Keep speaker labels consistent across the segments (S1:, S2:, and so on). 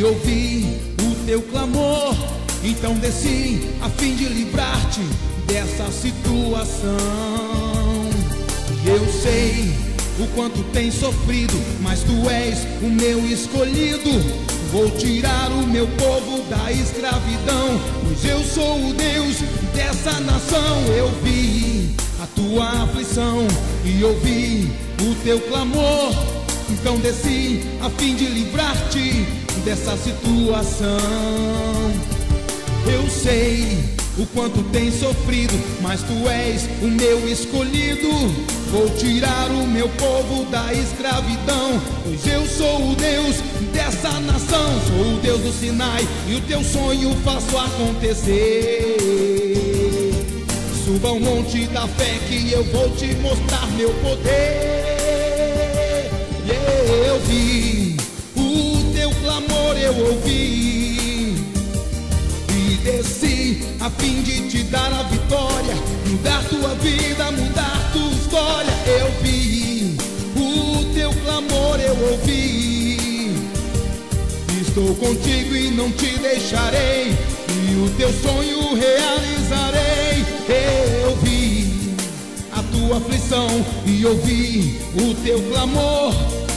S1: e ouvi o teu clamor. Então desci a fim de livrar-te dessa situação. E eu sei o quanto tens sofrido, mas tu és o meu escolhido. Vou tirar o meu povo da escravidão, pois eu sou o Deus dessa nação. Eu vi a tua aflição e ouvi o teu clamor. Então desci a fim de livrar-te dessa situação. Eu sei o quanto tens sofrido, mas tu és o meu escolhido. Vou tirar o meu povo da escravidão, pois eu sou o Deus dessa nação. Sou o Deus do Sinai e o teu sonho faço acontecer. Suba ao monte da fé que eu vou te mostrar meu poder. Eu vi o teu clamor, eu ouvi e desci a fim de te dar a vitória, mudar tua vida, mudar tua história. Eu vi o teu clamor, eu ouvi. Estou contigo e não te deixarei, e o teu sonho realizarei. Eu vi a tua aflição e ouvi o teu clamor.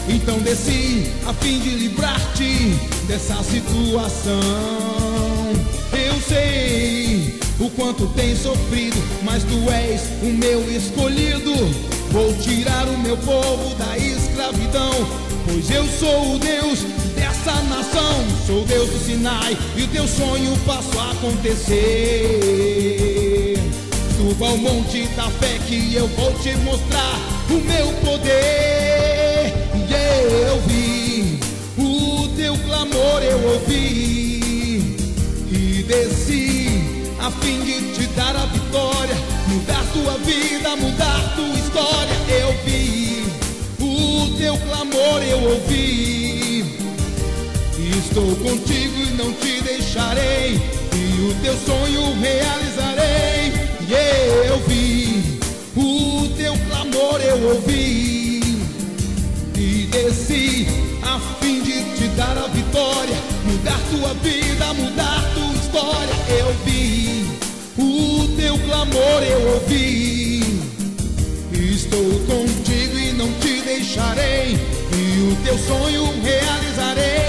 S1: Então desci a fim de livrar-te dessa situação. Eu sei o quanto tens sofrido, mas tu és o meu escolhido. Vou tirar o meu povo da escravidão, pois eu sou o Deus dessa nação. Sou o Deus do Sinai e o teu sonho faço acontecer. Suba ao monte da fé que eu vou te mostrar o meu poder. E eu vi o teu clamor, eu ouvi e desci a fim de te dar a vitória, mudar tua vida, mudar tua história. Eu vi o teu clamor, eu ouvi. Estou contigo e não te deixarei, e o teu sonho realizarei. E eu vi o teu clamor, eu ouvi e desci a fim de te dar a vitória, mudar tua vida, mudar tua história. Eu vi o teu clamor, eu ouvi. Estou contigo e não te deixarei, e o teu sonho realizarei.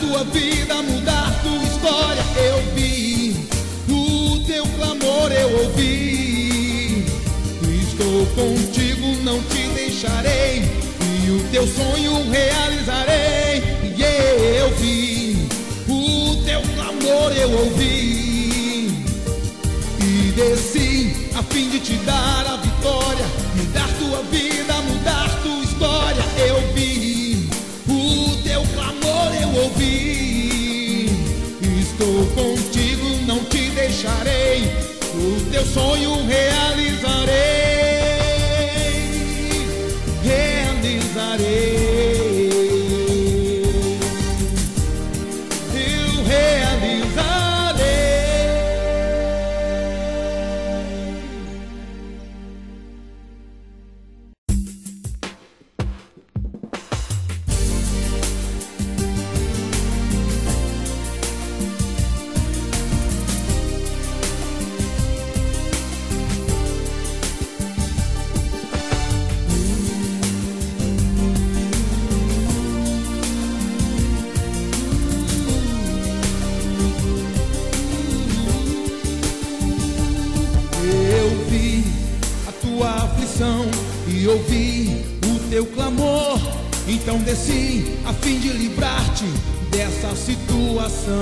S1: Tua vida, mudar tua história. Eu vi o teu clamor, eu ouvi. Estou contigo, não te deixarei, e o teu sonho realizarei. E eu vi o teu clamor, eu ouvi e desci a fim de te dar a vitória, mudar tua vida, mudar tua história. Eu vi o teu clamor, eu ouvi. Estou contigo, não te deixarei, o teu sonho realizarei. Realizarei. Eu realizarei. E ouvi o teu clamor, então desci a fim de livrar-te dessa situação.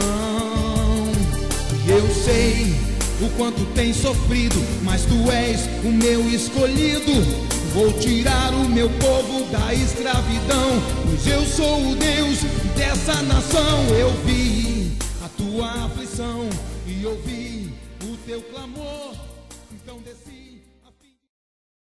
S1: E eu sei o quanto tens sofrido, mas tu és o meu escolhido. vou tirar o meu povo da escravidão, pois eu sou o Deus dessa nação. Eu vi a tua aflição e ouvi o teu clamor, então desci.